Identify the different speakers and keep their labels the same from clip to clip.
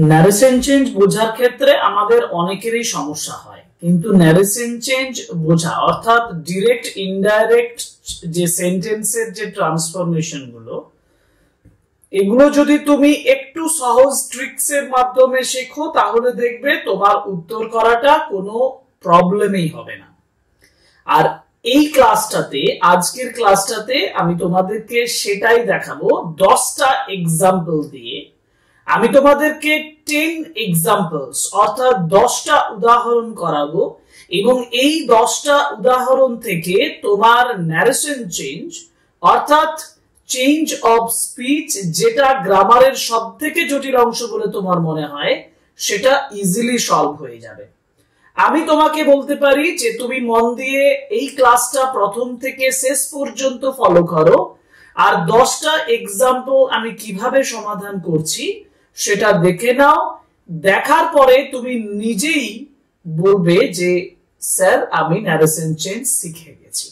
Speaker 1: Narration change বোঝার ক্ষেত্রে আমাদের অনেকেরই সমস্যা হয়, কিন্তু ন্যারেশন চেঞ্জ বোঝা অর্থাৎ ডিরেক্ট ইনডাইরেক্ট যে সেন্টেন্সের যে ট্রান্সফরমেশন গুলো, এগুলো যদি তুমি একটু সহজ ট্রিক্স এর মাধ্যমে শেখো তাহলে দেখবে তোমার উত্তর করাটা কোনো প্রবলেমই হবে না। আর এই ক্লাসটাতে, আজকের ক্লাসটাতে আমি তোমাদেরকে সেটাই দেখাবো। 10টা এক্সাম্পল দিয়ে আমি তোমাদেরকে 10 এক্সাম্পলস অর্থাৎ 10টা উদাহরণ করাবো, এবং এই 10টা উদাহরণ থেকে তোমার ন্যারেশন চেঞ্জ অর্থাৎ চেঞ্জ অফ স্পিচ, যেটা গ্রামারের সবথেকে জটিল অংশ বলে তোমার মনে হয়, সেটা ইজিলি সলভ হয়ে যাবে। আমি তোমাকে বলতে পারি যে তুমি মন দিয়ে এই ক্লাসটা প্রথম থেকে শেষ পর্যন্ত ফলো করো, আর 10টা এক্সাম্পল আমি কিভাবে সমাধান করছি সেটা দেখে নাও। দেখার পরে তুমি নিজেই বলবে যে স্যার আমি ন্যারেশন চেঞ্জ শিখে গেছি।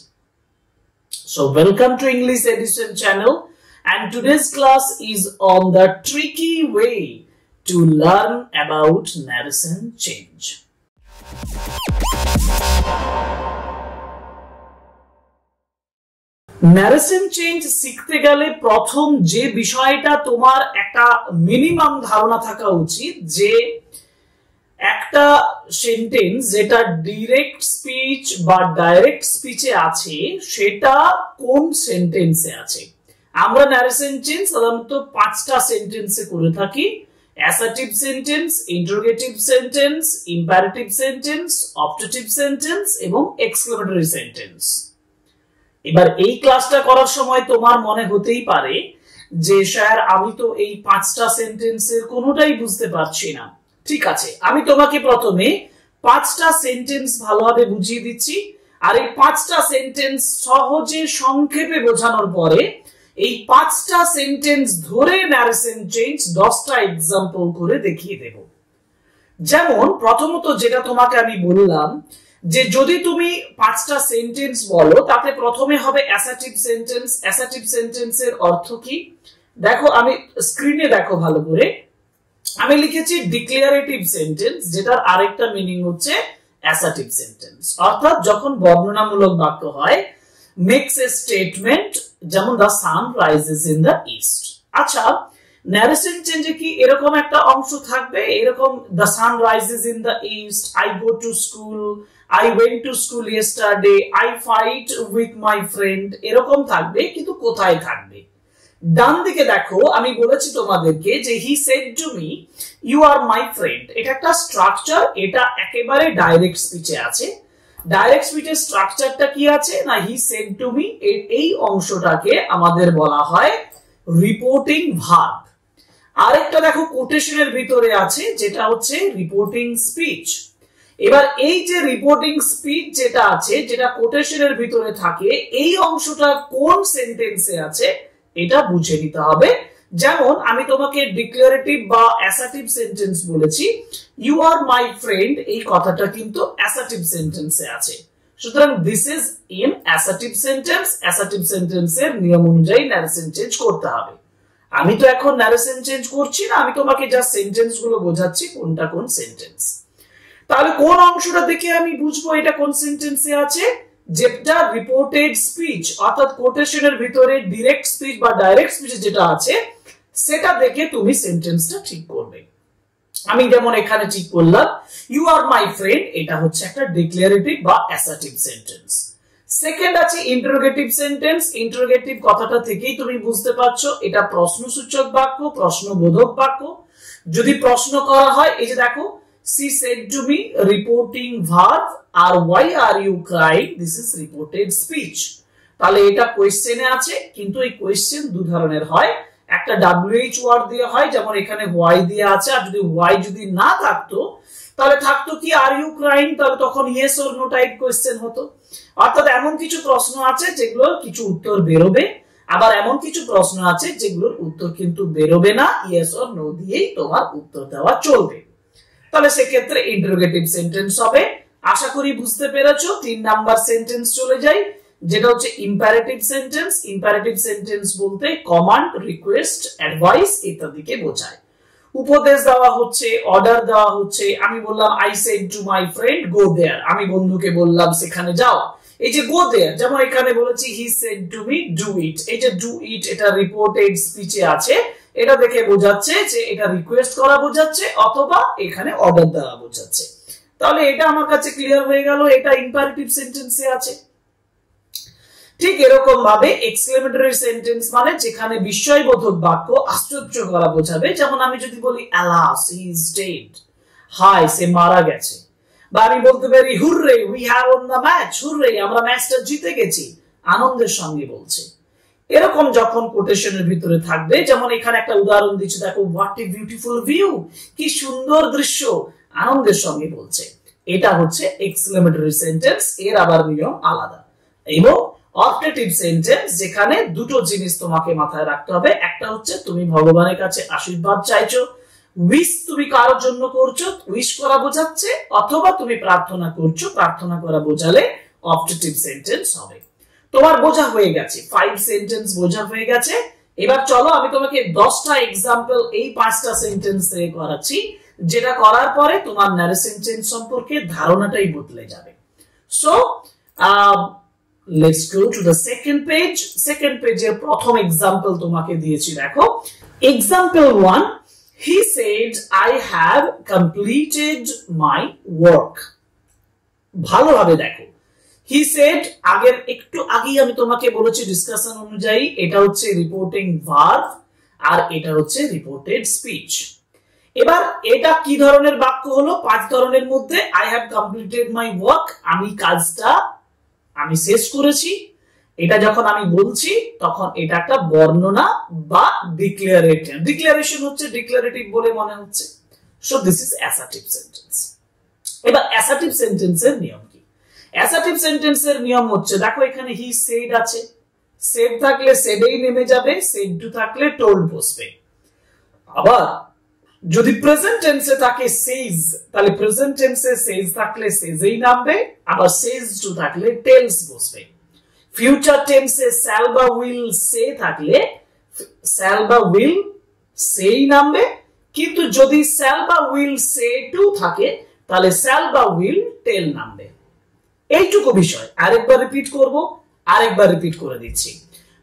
Speaker 1: So welcome to English Edition channel, and today's class is on the tricky way to learn about narration change. Narration change শিখতে গেলে প্রথম যে বিষয়টা তোমার একটা মিনিমাম ধারণা থাকা উচিত, যে একটা সেন্টেন্স যেটা ডিরেক্ট স্পিচ বা ডাইরেক্ট স্পিচে আছে সেটা কোন সেন্টেন্সে আছে। আমরা ন্যারেশন চেঞ্জ সাধারণত 5টা সেন্টেন্সে করে থাকি: assertive sentence, interrogative sentence, imperative sentence, optative sentence এবং এক্সক্লেমেটরি সেন্টেন্স। এবার এই ক্লাসটা করার সময় তোমার মনে হতেই পারে যে স্যার আমি তো এই 5টা সেন্টেন্সের কোনোটাই বুঝতে পারছি না। ঠিক আছে, আমি তোমাকে প্রথমে 5টা সেন্টেন্স ভালোভাবে বুঝিয়ে দিচ্ছি, আর এই 5টা সেন্টেন্স সহজে সংক্ষেপে বোঝানোর পরে এই 5টা সেন্টেন্স ধরে ন্যারেশন চেঞ্জ 10টা এক্সাম্পল করে দেখিয়ে দেব। যেমন প্রথমত যেটা তোমাকে আমি বললাম, যে যদি তুমি 5টা সেন্টেন্স বলো তাতে প্রথমে হবে অ্যাসার্টিভ সেন্টেন্স। অ্যাসার্টিভ সেন্টেন্সের অর্থ কি দেখো, আমি স্ক্রিনে দেখো ভালো করে, আমি লিখেছি ডিক্লারেটিভ সেন্টেন্স, যেটার আরেকটা মিনিং হচ্ছে অ্যাসার্টিভ সেন্টেন্স। অর্থাৎ যখন বর্ণনামূলক বাক্য হয়, মেক্স এ স্টেটমেন্ট, যেমন the sun rises in the east. আচ্ছা, ন্যারেশন চেঞ্জে কি এরকম একটা অংশ থাকবে, এরকম the sun rises in the east, I go to school, I went to school yesterday, I fight with my friend, এরকম থাকবে, কিন্তু কোথায় থাকবে? ডান দিকে দেখো, আমি বলেছি তোমাদেরকে যে he said to me you are my friend. এটা একটা স্ট্রাকচার, এটা একেবারে ডাইরেক্ট স্পিচে আছে। ডাইরেক্ট স্পিচের স্ট্রাকচারটা কি আছে না, হি সেড টু মি, এই অংশটাকে আমাদের বলা হয় রিপোর্টিং ভার্ব। আরেকটা দেখো কোটেশনের ভিতরে আছে, যেটা হচ্ছে রিপোর্টিং স্পিচ। এবার এই যে রিপোর্টিং স্পিচ যেটা আছে, যেটা কোটেশনের ভিতরে থাকে, এই অংশটা কোন সেন্টেন্সে আছে এটা বুঝে নিতে হবে। যেমন আমি তোমাকে ডিক্লারেটিভ বা অ্যাসার্টিভ সেন্টেন্স বলেছি, ইউ আর মাই ফ্রেন্ড, এই কথাটা কিন্তু অ্যাসার্টিভ সেন্টেন্সে আছে। সুতরাং this is in assertive sentence. Assertive সেন্টেন্সের নিয়ম অনুযায়ী ন্যারেশন চেঞ্জ করতে হবে। আমি তো এখন ন্যারেশন চেঞ্জ করছি না, আমি তোমাকে জাস্ট সেন্টেন্স গুলো বোঝাচ্ছি কোনটা কোন সেন্টেন্স। তাহলে কোন অংশটা দেখে আমি বুঝবো এটা কোন সেন্টেন্সে আছে? যেটা রিপোর্টেড স্পিচ অর্থাৎ কোটেশনের ভিতরে ডিরেক্ট স্পিচ বা ডাইরেক্ট স্পিচ যেটা আছে, সেটা দেখে তুমি সেন্টেন্সটা ঠিক করবে। আমি যেমন এখানে ঠিক করলাম ইউ আর মাই ফ্রেন্ড, এটা হচ্ছে একটা ডিক্লারেটিভ বা অ্যাসার্টিভ সেন্টেন্স। সেকেন্ড আছে ইন্টারোগেটিভ সেন্টেন্স। ইন্টারোগেটিভ কথাটা থেকেই তুমি বুঝতে পারছো এটা প্রশ্নসূচক বাক্য, প্রশ্নবোধক বাক্য। যদি প্রশ্ন করা হয়, এই যে দেখো, she said to me, reporting verb, R why are you crying, this is reported speech। তাহলে এটা কোয়েশ্চেনে আছে, কিন্তু এই কোয়েশ্চেন দু ধরনের হয়, একটা WH ওয়ার্ড দিয়ে হয়, যেমন এখানে why দিয়ে আছে, আর যদি why যদি না থাকতো তাহলে থাকতো কি আর ইউ ক্রাইং, তাহলে তখন yes or no type question হতো। অর্থাৎ এমন কিছু প্রশ্ন আছে যেগুলোর কিছু উত্তর বেরোবে, আবার এমন কিছু প্রশ্ন আছে যেগুলোর উত্তর কিন্তু বেরোবে না, ইয়েস অর নো দিয়েই তোমার উত্তর দেওয়া চলবে। তাহলে সেক্ষেত্রে ইন্টারোগেটিভ সেন্টেন্স হবে। আশা করি বুঝতে পেরেছো। 3 নাম্বার সেন্টেন্স চলে যাই, যেটা হচ্ছে ইম্পারেটিভ সেন্টেন্স। ইম্পারেটিভ সেন্টেন্স বলতে কমান্ড, রিকোয়েস্ট, অ্যাডভাইস ইত্যাদিকে বোঝায়। উপদেশ দেওয়া হচ্ছে, অর্ডার দেওয়া হচ্ছে। আমি বললাম I said to my friend go there, আমি বন্ধুকে বললাম সেখানে যাও। এই যে গো দেয়ার, যেমন এখানে বলেছি হি said to me do it, এই যে ডু ইট এটা রিপোর্টেড স্পিচে আছে, এটা দেখে বোঝাচ্ছে যে এটা রিকোয়েস্ট করা বোঝাচ্ছে অথবা এখানে অর্ডার দেওয়া বোঝাচ্ছে। তাহলে এটা আমার কাছে ক্লিয়ার হয়ে গেল, এটা ইম্পারেটিভ সেন্টেন্সে আছে। ঠিক এরকম ভাবে এক্সক্লেমেটরি সেন্টেন্স মানে যেখানে বিস্ময়বোধক বাক্য আশ্চর্য করা বোঝাবে, যেমন আমি যদি বলি alas he is dead, হায় সে মারা গেছে, বা আমি বলতে পারি hurray we have won the match, hurray আমরা ম্যাচটা জিতে গেছি, আনন্দের সঙ্গে বলছে। এরকম যখন কোটেশনের ভিতরে থাকবে, যেমন এখানে একটা উদাহরণ দিচ্ছে, দেখো হোয়াট এ বিউটিফুল ভিউ, কি সুন্দর দৃশ্য, আনন্দের সঙ্গে বলছে, এটা হচ্ছে এক্সক্লেমেটরি সেন্টেন্স, এর আবার নিয়ম আলাদা। এবং অপটেটিভ সেন্টেন্স যেখানে দুটো জিনিস তোমাকে মাথায় রাখতে হবে, একটা হচ্ছে তুমি ভগবানের কাছে আশীর্বাদ চাইছো, উইশ তুমি কারোর জন্য করছো, উইশ করা বোঝাচ্ছে, অথবা তুমি প্রার্থনা করছো, প্রার্থনা করা বোঝালে অপটেটিভ সেন্টেন্স হবে। তোমার বোঝা হয়ে গেছে, 5 সেন্টেন্স বোঝা হয়ে গেছে। এবার চলো আমি তোমাকে 10টা এক্সাম্পল এই 5টা সেন্টেন্স থেকে করাচ্ছি, যেটা করার পরে তোমার ন্যারেশন চেঞ্জ সম্পর্কে ধারণাটাই বদলে যাবে। So let's go to the second page. Second page এর প্রথম এক্সাম্পল তোমাকে দিয়েছি, দেখো example 1, he said I have completed my work। ভালোভাবে দেখো, he said আগের একটু আগেই আমি তোমাকে বলেছি ডিসকাশন অনুযায়ী এটা হচ্ছে রিপোর্টিং ভার্ব আর এটা হচ্ছে রিপোর্টেড স্পিচ। এবার এটা কি ধরনের বাক্য হলো? 5 ধরনের মধ্যে I have completed my work, আমি কাজটা আমি শেষ করেছি, এটা যখন আমি বলছি তখন এটা একটা বর্ণনা বা ডিক্লারেশন। ডিক্লারেশন হচ্ছে ডিক্লারেটিভ বলে মনে হচ্ছে। So this is assertive sentence. এবার অ্যাসার্টিভ সেন্টেন্সের নিয়ম কি? অ্যাসার্টিভ সেন্টেন্সের নিয়ম হচ্ছে, দেখো এখানে হি সেড আছে, সেড থাকলে সেডেই নেমে যাবে, সেড টু থাকলে টোল্ড বসবে। আবার যদি প্রেজেন্ট টেন্সে থাকে সেইজ, তাহলে প্রেজেন্ট টেন্সে সেইজ থাকলে সেইজেই নামবে, আবার সেইজ টু থাকলে টেলস বসবে। ফিউচার টেন্সে শ্যাল বা উইল সে থাকলে শ্যাল বা উইল সেই নামবে, কিন্তু যদি শ্যাল বা উইল সে টু থাকে তাহলে শ্যাল বা উইল টেল নামবে। এইটুকু বিষয় আরেকবার রিপিট করব, আরেকবার রিপিট করে দিচ্ছি।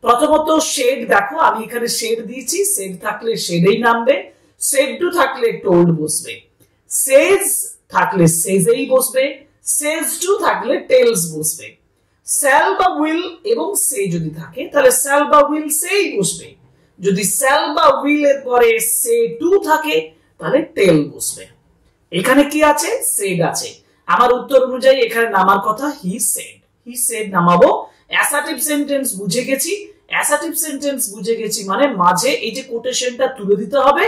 Speaker 1: প্রথমত শেড, দেখো আমি এখানে শেড দিয়েছি, শেড থাকলে শেডেই নামবে, সেড টু থাকলে টোল্ড বসবে, সেজ থাকলে সেজেই বসবে, সেজ টু থাকলে টেলস বসবে। শ্যাল বা উইল এবং সে যদি থাকে তাহলে শ্যাল বা উইল সেই বসবে, যদি শ্যাল বা উইল এর পরে সে টু থাকে তাহলে টেল বসবে। এখানে কি আছে? সেড আছে। আমার উত্তর অনুযায়ী এখানে নামার কথা হি সেড, হি সেড নামাবো। অ্যাসার্টিভ সেন্টেন্স বুঝে গেছি, অ্যাসার্টিভ সেন্টেন্স বুঝে গেছি মানে মাঝে এই যে কোটেশনটা তুলে দিতে হবে,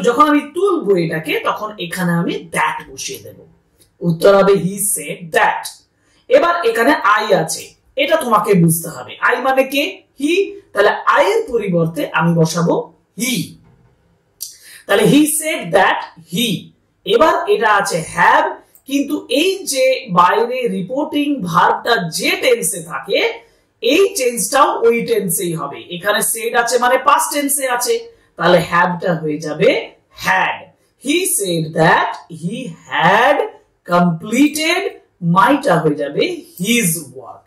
Speaker 1: যখন আমি তুলবো এটাকে তখন এখানে আমি দ্যাট বসিয়ে দেব, উত্তর হবে হি সেড দ্যাট। এবার এখানে আই আছে, এটা তোমাকে বুঝতে হবে, আই মানে কে? হি, তাহলে আই এর পরিবর্তে আমি বসাবো হি, তাহলে হি সেড দ্যাট হি। এবার এটা আছে হ্যাভ, কিন্তু এই যে বাইরে রিপোর্টিং ভার্বটা যে টেন্সে থাকে এই চেঞ্জটাও ওই টেন্সেই হবে। এখানে সেড আছে মানে পাস্ট টেন্সে আছে, তাহলে হ্যাভটা হয়ে যাবে had. He said that he had completed, মাইটা হয়ে যাবে হিজ ওয়ার্ক।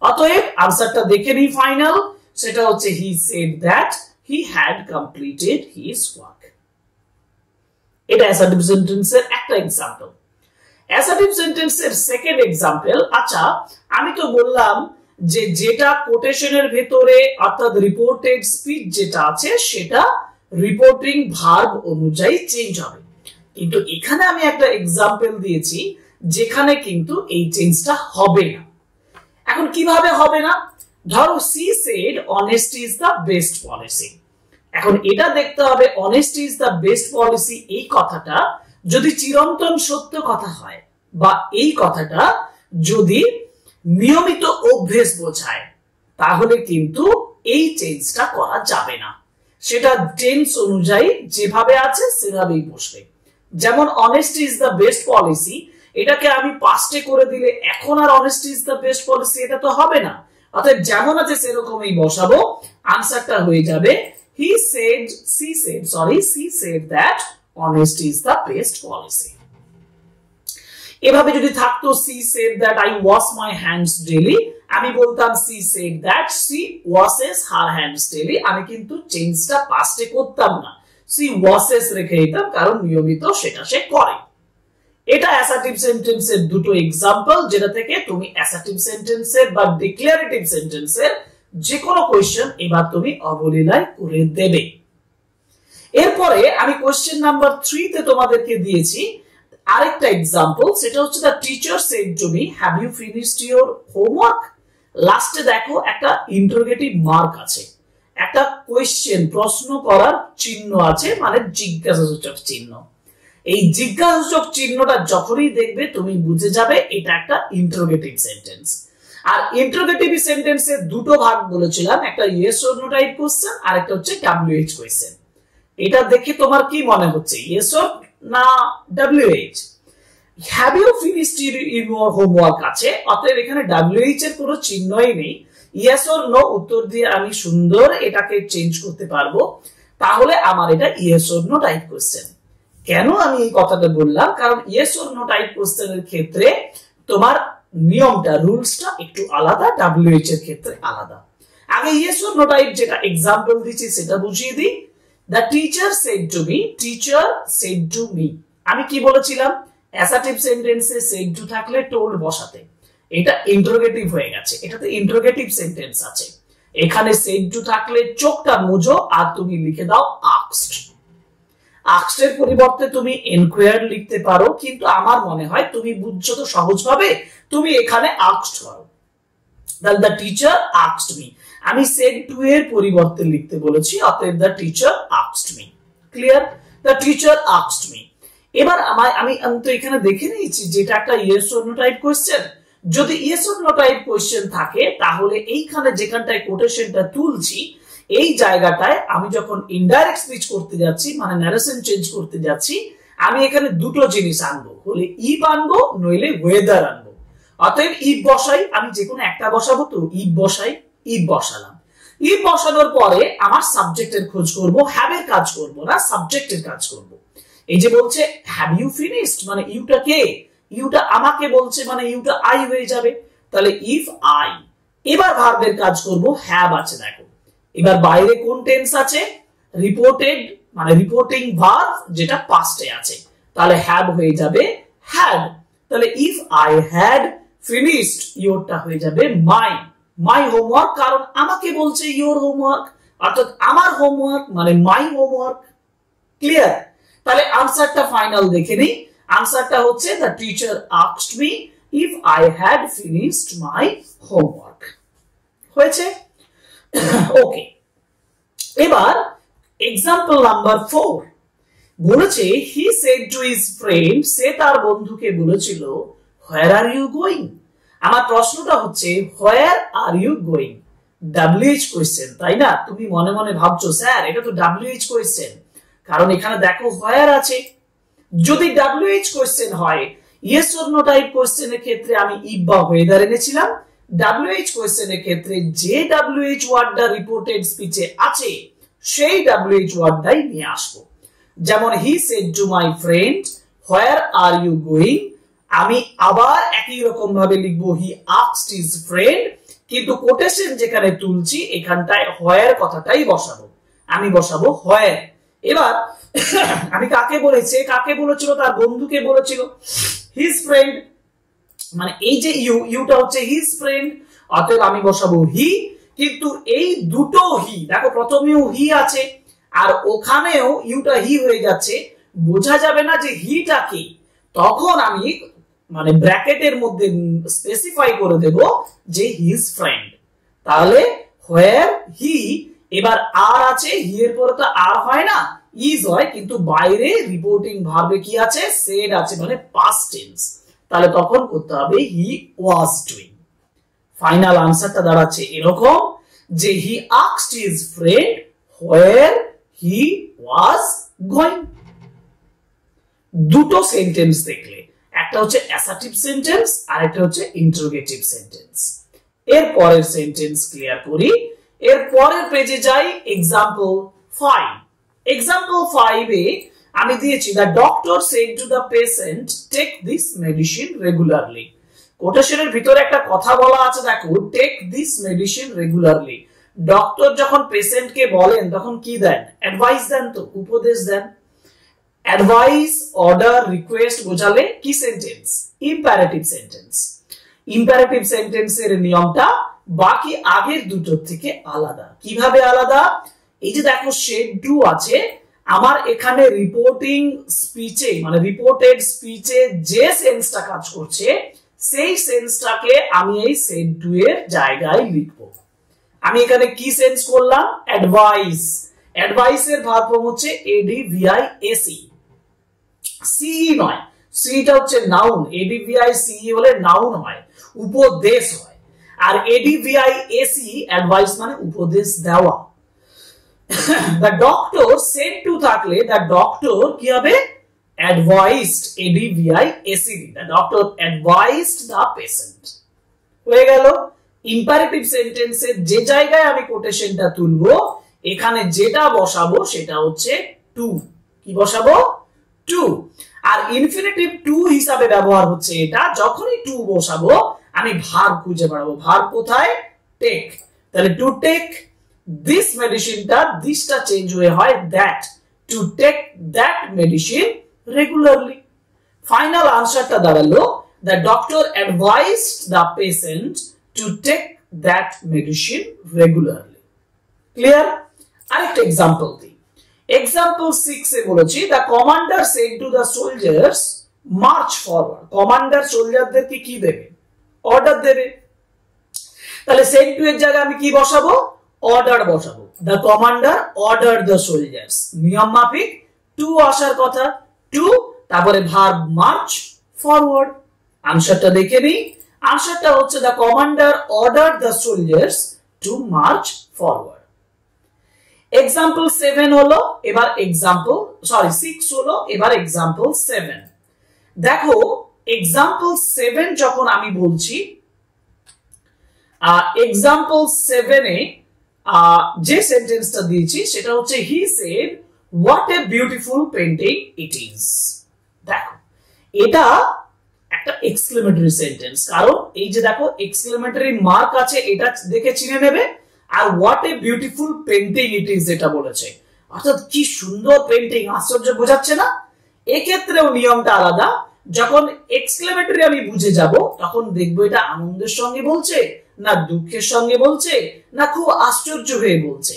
Speaker 1: অতএব আনসারটা দেখে নিই ফাইনাল, সেটা হচ্ছে হি said that he had completed his work. এটা অ্যাসার্টিভ সেন্টেন্সের একটা এক্সাম্পল। অ্যাসার্টিভ সেন্টেন্সের সেকেন্ড এক্সাম্পল, আচ্ছা আমি তো বললাম যে যেটা কোটেশনের ভেতরে অর্থাৎ রিপোর্টেড স্পিচ যেটা আছে সেটা রিপোর্টিং ভার্ব অনুযায়ী চেঞ্জ হবে, কিন্তু এখানে আমি একটা এক্সাম্পল দিয়েছি যেখানে কিন্তু এই চেঞ্জটা হবে না। এখন কিভাবে হবে না? ধরো she said honesty is the best policy. এখন এটা দেখতে হবে honesty is the best policy এই কথাটা যদি চিরন্তন সত্য কথা হয় বা এই কথাটা যদি নিয়মিত অভ্যেস বোঝায় তাহলে কিন্তু এই চেঞ্জটা করা যাবে না, সেটা টেন্স অনুযায়ী যেভাবে আছে সেভাবেই বসবে। যেমন honesty is the best policy, এটাকে আমি পাস্টে করে দিলে এখন আর honesty is the best policy এটা তো হবে না, অর্থাৎ যেমন আছে সেরকমই বসাবো, আনসারটা হয়ে যাবে she said that honesty is the best policy. এভাবে যদি থাকতো she said that I wash my hands daily, আমি বলতাম she said that she washes her hands daily, আমি কিন্তু চেঞ্জটা পাস্টে করতাম না, she washes রেখে দিতাম, কারণ নিয়মিত সেটা সে করে। এটা অ্যাসার্টিভ সেন্টেন্সের দুটো এক্সাম্পল, যেটা থেকে তুমি অ্যাসার্টিভ সেন্টেন্সের বা ডিক্লারেটিভ সেন্টেন্সের যে কোনো কোয়েশ্চেন এবার তুমি অবলীলায় করে দেবে। এরপরে আমি কোয়েশ্চেন নাম্বার 3 তে তোমাদেরকে দিয়েছি আরেকটা এক্সাম্পল, সেটা হচ্ছে the teacher said to me have you finished your homework. লাস্টে দেখো একটা ইন্টারোগেটিভ মার্ক আছে, একটা কোয়েশ্চেন প্রশ্ন করার চিহ্ন আছে, মানে জিজ্ঞাসাসূচক চিহ্ন। এই জিজ্ঞাসাসূচক চিহ্নটা যখনই দেখবে তুমি বুঝে যাবে এটা একটা ইন্টারোগেটিভ সেন্টেন্স। আর ইন্টারোগেটিভ সেন্টেন্সের দুটো ভাগ বলেছিলাম, একটা yes or no type question আর একটা হচ্ছে WH কোশ্চেন। এটা দেখে তোমার কি মনে হচ্ছে, ইয়েস অর না WH? Have you finished your homework আছে, অতএব এখানে WH এর কোনো চিহ্নই নেই। ইয়েস অর নো উত্তর দিয়ে আমি সুন্দর এটাকে চেঞ্জ করতে পারবো, তাহলে আমার এটা yes or no type question. কেন আমি এই কথাটা বললাম, কারণ ইয়েস অর নো টাইপ কোশ্চেনের ক্ষেত্রে তোমার নিয়মটা, রুলসটা একটু আলাদা, WH এর ক্ষেত্রে আলাদা। আগে ইয়েস অর নো টাইপ যেটা এক্সাম্পল দিচ্ছি সেটা বুঝিয়ে দিই। The teacher said to me, teacher said to me, আমি কি বলেছিলাম, অ্যাসার্টিভ সেন্টেন্সে said to থাকলে told বসাতে, এটা ইন্টারোগেটিভ হয়ে গেছে, এটাতে ইন্টারোগেটিভ সেন্টেন্স আছে। এখানে said to থাকলে চোখটা মুজো আর তুমি লিখে দাও asked। asked এর পরিবর্তে তুমি inquired লিখতে পারো, কিন্তু আমার মনে হয় তুমি বুঝছো তো সহজভাবে, তুমি এখানে asked করো। Then the teacher asked me, আমি said to এর পরিবর্তে লিখতে বলেছি, অতএব the teacher asked me। Clear? the teacher asked me। এবার আমি তো এখানে দেখে নিয়েছি যেটা একটা yes or no type question. যদি yes or no type question থাকে তাহলে এইখানে যেখানটায় কোটেশনটা তুলছি এই জায়গাটায় আমি যখন ইনডাইরেক্ট স্পিচ করতে যাচ্ছি, মানে ন্যারেশন চেঞ্জ করতে যাচ্ছি, আমি এখানে দুটো জিনিস আনবো, হলে ইফ আনবো নইলে ওয়েদার আনবো। অতএব ইফ বসাই, আমি যে কোনো একটা বসাবো, তো ইফ বসাই, ইফ বসালাম। ইফ বসানোর পরে আমার সাবজেক্টের খোঁজ করব, হ্যাভ এর কাজ করব না, সাবজেক্টের কাজ করব। এই যে বলছে হ্যাভ ইউ ফিনিশড, মানে ইউটা কে, ইউটা আমাকে বলছে, মানে ইউটা আই হয়ে যাবে, তাহলে ইফ আই। এবার ভার্বের কাজ করব, হ্যাভ আছে দেখো। এবার বাইরে কোন টেন্স আছে, রিপোর্টেড, মানে রিপোর্টিং ভার্ব যেটা পাস্টে আছে, তাহলে হ্যাভ হয়ে যাবে হ্যাড। তাহলে ইফ আই হ্যাড ফিনিশড, ইওরটা হয়ে যাবে মাই হোমওয়ার্ক, কারণ আমাকে বলছে ইওর হোমওয়ার্ক, অর্থাৎ আমার হোমওয়ার্ক মানে মাই হোমওয়ার্ক। ক্লিয়ার? তাহলে আনসারটা ফাইনাল দেখে নিই। আনসারটা হচ্ছে the teacher asked me if I had finished my homework. হয়েছে? ওকে, এবার এক্সাম্পল নাম্বার 4 বলেছে he said to his friend, সে তার বন্ধুকে বলেছিল হোয়ার আর ইউ গোয়িং। আমার প্রশ্নটা হচ্ছে where are you going, WH question, তাই না? তুমি মনে মনে ভাবছো স্যার এটা তো WH কোয়েশ্চেন, কারণ এখানে দেখো হোয়ার আছে। যদি WH কোয়েশ্চেন হয়, ইয়েস অর নো টাইপ কোয়েশ্চেনের ক্ষেত্রে আমি ইফ বা ওয়েদার এনেছিলাম, WH কোয়েশ্চেনের ক্ষেত্রে যে WH ওয়ার্ডটা রিপোর্টেড স্পিচে আছে সেই WH ওয়ার্ডটাই নিয়ে আসবো। যেমন he said to my friend where are you going, আমি আবার একই রকম ভাবে লিখবো হি আস্কড হিজ ফ্রেন্ড, কিন্তু কোটেশন যেখানে তুলছি এখানটায় হোয়ার কথাটাই বসাবো, আমি বসাবো হোয়ার। এবার আমি কাকে বলেছি, কাকে বলেছিল, তার বন্ধুকে বলেছিল, হিজ ফ্রেন্ড, মানে এই যে ইউটা হচ্ছে হিজ ফ্রেন্ড, অতএব আমি বসাবো হি। কিন্তু এই দুটো হি, দেখো প্রথমেও হি আছে আর ওখানেও ইউটা হি হয়ে যাচ্ছে, বোঝা যাবে না যে হিটা কি, তখন আমি মানে ব্র্যাকেটের মধ্যে স্পেসিফাই করে দেব যে হিজ ফ্রেন্ড। তাহলে হোয়ার হি, এবার আর আছে, হি এর পরে তো আর হয় না, ইজ হয়, কিন্তু বাইরে রিপোর্টিং ভার্বে কি আছে, সেড আছে, মানে পাস্ট টেন্স, তাহলে তখন করতে হবে হি ওয়াজ ডুইং। ফাইনাল আনসারটা দাঁড়াচ্ছে এরকম যে হি asked his friend where he was going. দুটো সেন্টেন্স দেখলে, একটা হচ্ছে অ্যাসার্টিভ সেন্টেন্স আর একটা হচ্ছে ইন্টারোগেটিভ সেন্টেন্স। এর পরের সেন্টেন্স ক্লিয়ার করি, এর পরের পেজে যাই। Example fine. এক্সাম্পল 5 এ আমি দিয়েছি the doctor said to the patient take this medicine regularly. কোটেশনের ভিতরে একটা কথা বলা আছে, দেখো take this medicine regularly. Doctor যখন পেশেন্টকে বলেন তখন কি দেন? অ্যাডভাইস দেন, তো উপদেশ দেন। অ্যাডভাইস, অর্ডার, রিকোয়েস্ট বোঝালে কি সেন্টেন্স? Imperative sentence. ইম্পারেটিভ সেন্টেন্সের নিয়মটা বাকি আগের দুটোর থেকে আলাদা। কিভাবে আলাদা? এই যে দেখো শেড টু আছে, আমার এখানে রিপোর্টিং স্পিচে মানে রিপোর্টেড স্পিচে যে সেন্সটা কাজ করছে সেই সেন্সটাকে আমি এই শেড টু এর জায়গায় লিখবো। আমি এখানে কি সেন্স করলাম? অ্যাডভাইস। অ্যাডভাইসের ভার্ব ফর্ম হচ্ছে এডিভিআইএসই, সিই নয়, সিটা হচ্ছে নাউন। এডিভিআইসিই হলে নাউন হয়, উপদেশ হয়। আর এডিভিআইএসই অ্যাডভাইস মানে উপদেশ দেওয়া। দ্য ডক্টর সেড টু থাকলে দ্য ডক্টর কি হবে? Advised, A D V I S E. The doctor advised the patient. হয়ে গেল। ইম্পারেটিভ সেন্টেন্সের যে জায়গায় আমি কোটেশনটা তুলবো এখানে যেটা বসাবো সেটা হচ্ছে টু। কি বসাবো? টু। আর ইনফিনিটিভ টু হিসাবে ব্যবহার হচ্ছে এটা, যখনই টু বসাবো আমি ভার্ব খুঁজে বেড়াবো। ভার্ব কোথায়? টেক। তাহলে টু টেক দিস মেডিসিনটা, দিসটা চেঞ্জ হয়ে হয় that. To take that medicine regularly. Final আনসারটা দাঁড়ালো the doctor advised the patient to take that medicine regularly. Clear? আরেকটা এক্সাম্পল দিই। এক্সাম্পল 6 এ বলেছি the commander said to the soldiers march forward. Commander সোলজারদেরকে কি দেবে? অর্ডার দেবে। তাহলে said to এর জায়গায় আমি কি বসাবো? অর্ডার বসাবো। the commander ordered the soldiers। নিয়ম মাফিক টু আসার কথা, টু, তারপরে ভার্ব মার্চ ফরওয়ার্ড। আনসারটা দেখে নিই। আনসারটা হচ্ছে the commander ordered the soldiers to march forward. Example 7 হলো, এবার এক্সাম্পল 6 হলো, এবার এক্সাম্পল 7। দেখো এক্সাম্পল 7 যখন আমি বলছি, এক্সাম্পল 7 এ যে সেন্টেন্সটা দিয়েছি সেটা হচ্ছে he said what a beautiful painting it is। দেখো এটা একটা এক্সক্লেমেটরি সেন্টেন্স, কারণ এই যে দেখো এক্সক্লেমেটরি মার্ক আছে, এটা দেখে চিনে নেবে। আর what a beautiful painting it is যেটা বলেছে, অর্থাৎ কি সুন্দর পেইন্টিং, আশ্চর্য বোঝাচ্ছে না? এক্ষেত্রেও নিয়মটা আলাদা। যখন এক্সক্লেমেটরি আমি বুঝে যাব তখন দেখবো এটা আনন্দের সঙ্গে বলছে না দুঃখের সঙ্গে বলছে না খুব আশ্চর্য হয়ে বলছে।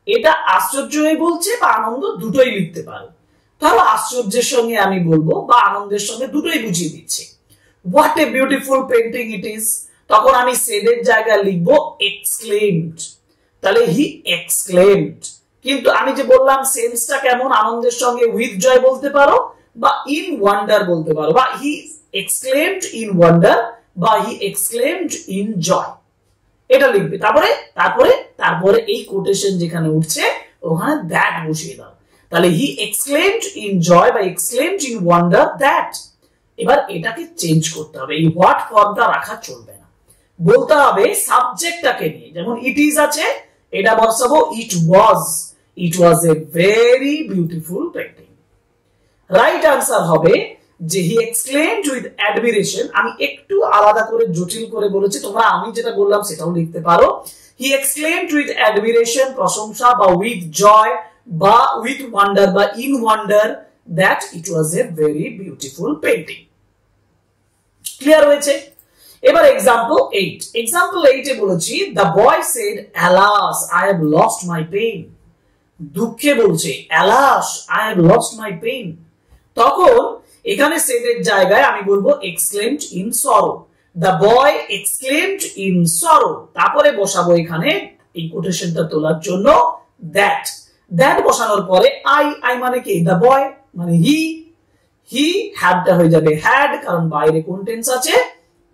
Speaker 1: এটা আশ্চর্য হয়ে বলছে বা আনন্দ, দুটোই লিখতে পারো। ধরো আশ্চর্যের সঙ্গে আমি বলবো বা আনন্দের সঙ্গে, দুটোই বুঝিয়ে দিচ্ছে। What a beautiful painting it is, তখন আমি সেডের জায়গায় লিখবো এক্সক্লেমড। তাহলে হি এক্সক্লেমড। কিন্তু আমি যে বললাম সেন্সটা কেমন, আনন্দের সঙ্গে উইথ জয় বলতে পারো বা ইন ওয়ান্ডার বলতে পারো, বা হি এক্সক্লেমড ইন ওয়ান্ডার বা হি এক্সক্লেমড ইন জয়, এটা লিখবে। তারপরে তারপরে তারপরে এই কোটেশন যেখানে উঠছে ওখানে দ্যাট বসিয়ে দাও। তাহলে হি এক্সক্লেমড ইন জয় বা এক্সক্লেমড ইন ওয়ান্ডার দ্যাট। এবার এটাকে চেঞ্জ করতে হবে, এই হোয়াট ফর্মটা রাখা চলবে না, বলতে হবে সাবজেক্টটাকে নিয়ে। যেমন ইট ইজ আছে, এটা বসাবো it was a very beautiful painting. Right answer হবে যে হি এক্সক্লেমড উইথ অ্যাডমিরেশন। আমি একটু আলাদা করে জটিল করে বলেছি, তোমরা আমি যেটা বললাম সেটাও লিখতে পারো। হি এক্সক্লেমড উইথ অ্যাডমিরেশন, প্রশংসা, বা উইথ জয় বা উইথ ওয়ান্ডার বা in wonder that it was a very beautiful painting. Clear হয়েছে? এবার এক্সাম্পল 8। এক্সাম্পল 8 এ বলেছি the boy said alas I have lost my pain। দুঃখে বলছে alas I have lost my pain। তখন এখানে said এর জায়গায় আমি বলবো exclaimed in sorrow। the boy exclaimed in sorrow। তারপরে বসাবো এখানে এই কোটেশনটা তোলার জন্য that। that বসানোর পরে I মানে কি? the boy মানে হি হ্যাডটা হয়ে যাবে হ্যাড, কারণ বাইরে কোন টেন্স আছে?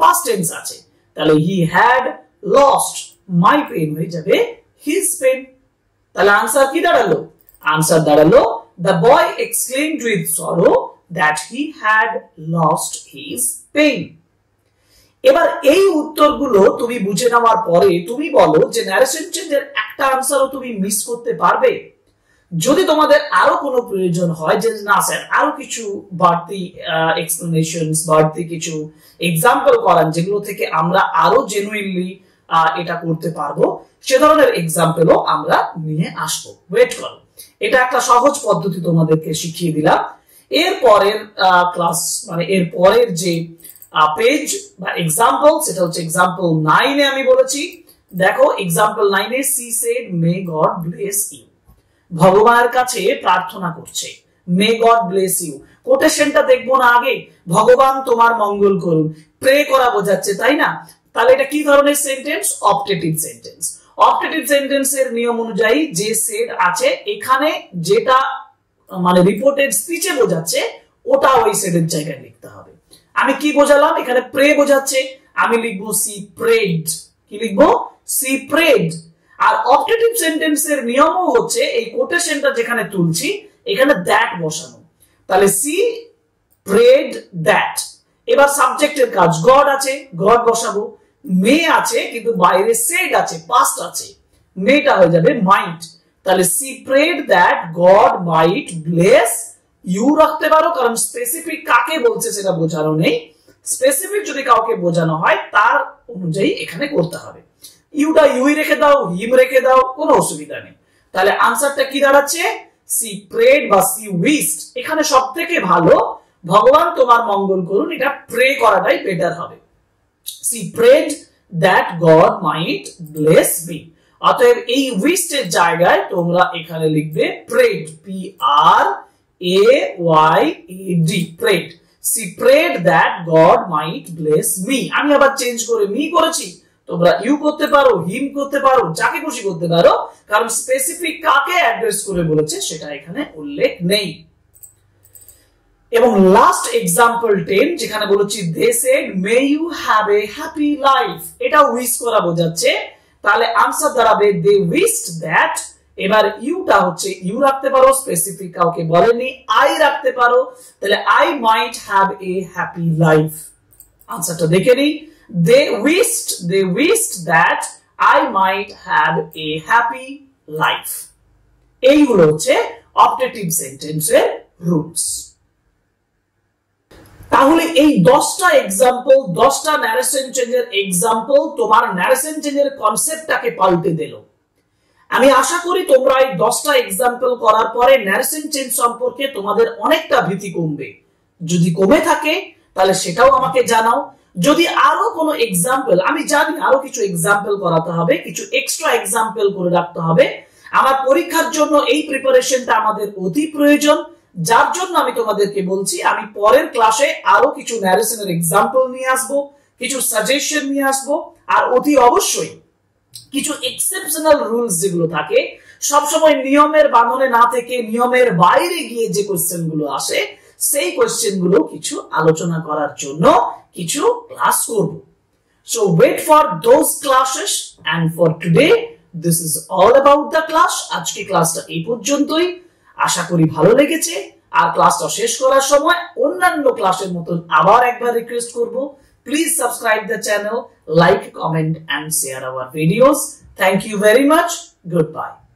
Speaker 1: পাস্ট টেন্স আছে। তাহলে he had lost my pen হয়ে যাবে হিজ পেন। তাহলে আনসার কি দাঁড়ালো? আনসার দাঁড়ালো the boy exclaimed with sorrow that he had lost his pen. এবার এই উত্তরগুলো তুমি বুঝে নেওয়ার পরে তুমি বলো যে ন্যারেশন চেঞ্জের একটা আনসারও তুমি মিস করতে পারবে। যদি তোমাদের আরো কোনো প্রয়োজন হয় যে না স্যার আরো কিছু বাড়তি এক্সপ্লেনেশনস, বাড়তি কিছু এক্সাম্পল করান যেগুলো থেকে আমরা আরো জেনুইনলি এটা করতে পারবো, সে ধরনের এক্সাম্পলও আমরা নিয়ে আসবো। ওয়েট করো, এটা একটা সহজ পদ্ধতি তোমাদেরকে শিখিয়ে দিলাম। এর পরের ক্লাস মানে এর পরের যে পেজ বা এক্সাম্পল, সেটা হচ্ছে এক্সাম্পল 9 এ আমি বলেছি। দেখো এক্সাম্পল 9 এ she said may God bless you, ভগবানের কাছে প্রার্থনা করছে মে গড ব্লেস ইউ। কোটেশনটা দেখবো না আগে, ভগবান তোমার মঙ্গল করুন, প্রে করা বোঝাচ্ছে তাই না? তাহলে এটা কি ধরনের সেন্টেন্স? Optative sentence. অপটেটিভ সেন্টেন্সের নিয়ম অনুযায়ী যে সেড আছে এখানে যেটা মানে রিপোর্টেড স্পিচে বোঝাচ্ছে ওটা ওই সেডের জায়গায় লিখতে হবে। আমি কি বোঝালাম? এখানে প্রে বোঝাচ্ছে, আমি লিখবো সি প্রেড। কি লিখবো? C prayed. আর অপটেটিভ সেন্টেন্সের নিয়মও হচ্ছে এই কোটেশনটা যেখানে তুলছি এখানে দ্যাট বসানো। তাহলে সি প্রেড দ্যাট। এবার সাবজেক্টের কাজ, গড আছে গড বসাবো, মে আছে কিন্তু বাইরে সেড আছে, পাস্ট আছে, মেটা হয়ে যাবে মাইট। তাহলে she prayed that God might bless you রাখতে পারো, কারণ স্পেসিফিক কাকে বলছে সেটা বোঝানো নেই। স্পেসিফিক যদি কাউকে বোঝানো হয় তার অনুযায়ী এখানে করতে হবে। ইউটা ইউই রেখে দাও, হিম রেখে দাও, কোনো অসুবিধা নেই। তাহলে আনসারটা কি দাঁড়াচ্ছে? সি প্রেড বা সি উইশড। এখানে সব থেকে ভালো ভগবান তোমার মঙ্গল করুন, এটা প্রে করাটাই বেটার হবে। She prayed that God might bless me. অতএব এই উইশড এর জায়গায় তোমরা এখানে লিখবে prayed, P R A Y E D, prayed. She prayed that God might bless me. আমি আবার চেঞ্জ করে মি করেছি, তোমরা ইউ করতে পারো, হিম করতে পারো, যাকে খুশি করতে পারো, কারণ স্পেসিফিক কাকে অ্যাড্রেস করে বলেছে সেটা এখানে উল্লেখ নেই। এবং লাস্ট এক্সাম্পল 10 যেখানে বলেছি they said may you have a happy life, এটা উইশ করা বোঝাচ্ছে। তাহলে আনসার দাঁড়াবে দে উইশড দ্যাট। এবার ইউটা হচ্ছে ইউ রাখতে পারো, স্পেসিফিক কাউকে বলেনি, আই রাখতে পারো, তাহলে I might have a happy life. আনসারটা দেখে নিই, they wished that I might have a happy life। এইগুলো হচ্ছে অপটেটিভ সেন্টেন্সের রুলস। তাহলে এই 10টা এক্সাম্পল, 10টা ন্যারেশন চেঞ্জের এক্সাম্পল তোমার ন্যারেশন চেঞ্জের কনসেপ্টটাকে পাল্টে দিল। আমি আশা করি তোমরা এই 10টা এক্সাম্পল করার পরে ন্যারেশন চেঞ্জ সম্পর্কে তোমাদের অনেকটা ভীতি কমবে। যদি কমে থাকে তাহলে সেটাও আমাকে জানাও। যদি আরো কোনো এক্সাম্পল, আমি জানি আরো কিছু এক্সাম্পল করাতে হবে, কিছু এক্সট্রা এক্সাম্পল করে রাখতে হবে। আমার পরীক্ষার জন্য এই প্রিপারেশনটা আমাদের অতি প্রয়োজন, যার জন্য আমি তোমাদেরকে বলছি আমি পরের ক্লাসে আরো কিছু ন্যারেশনের এক্সাম্পল নিয়ে আসবো, কিছু সাজেশন নিয়ে আসবো, আর অতি অবশ্যই কিছু এক্সেপশনাল রুলস যেগুলো থাকে, সবসময় নিয়মের বাঁধনে না থেকে নিয়মের বাইরে গিয়ে যে কোশ্চেন গুলো আসে সেই কোশ্চেন গুলো কিছু আলোচনা করার জন্য কিছু ক্লাস করব। So wait for those classes, and for today this is all about the class। আজকে ক্লাসটা এই পর্যন্তই, আশা করি ভালো লেগেছে। আর ক্লাসটা শেষ করার সময় অন্যান্য ক্লাসের মতন আবার একবার রিকোয়েস্ট করব, please subscribe the channel, like, comment and share our videos। Thank you very much. Goodbye.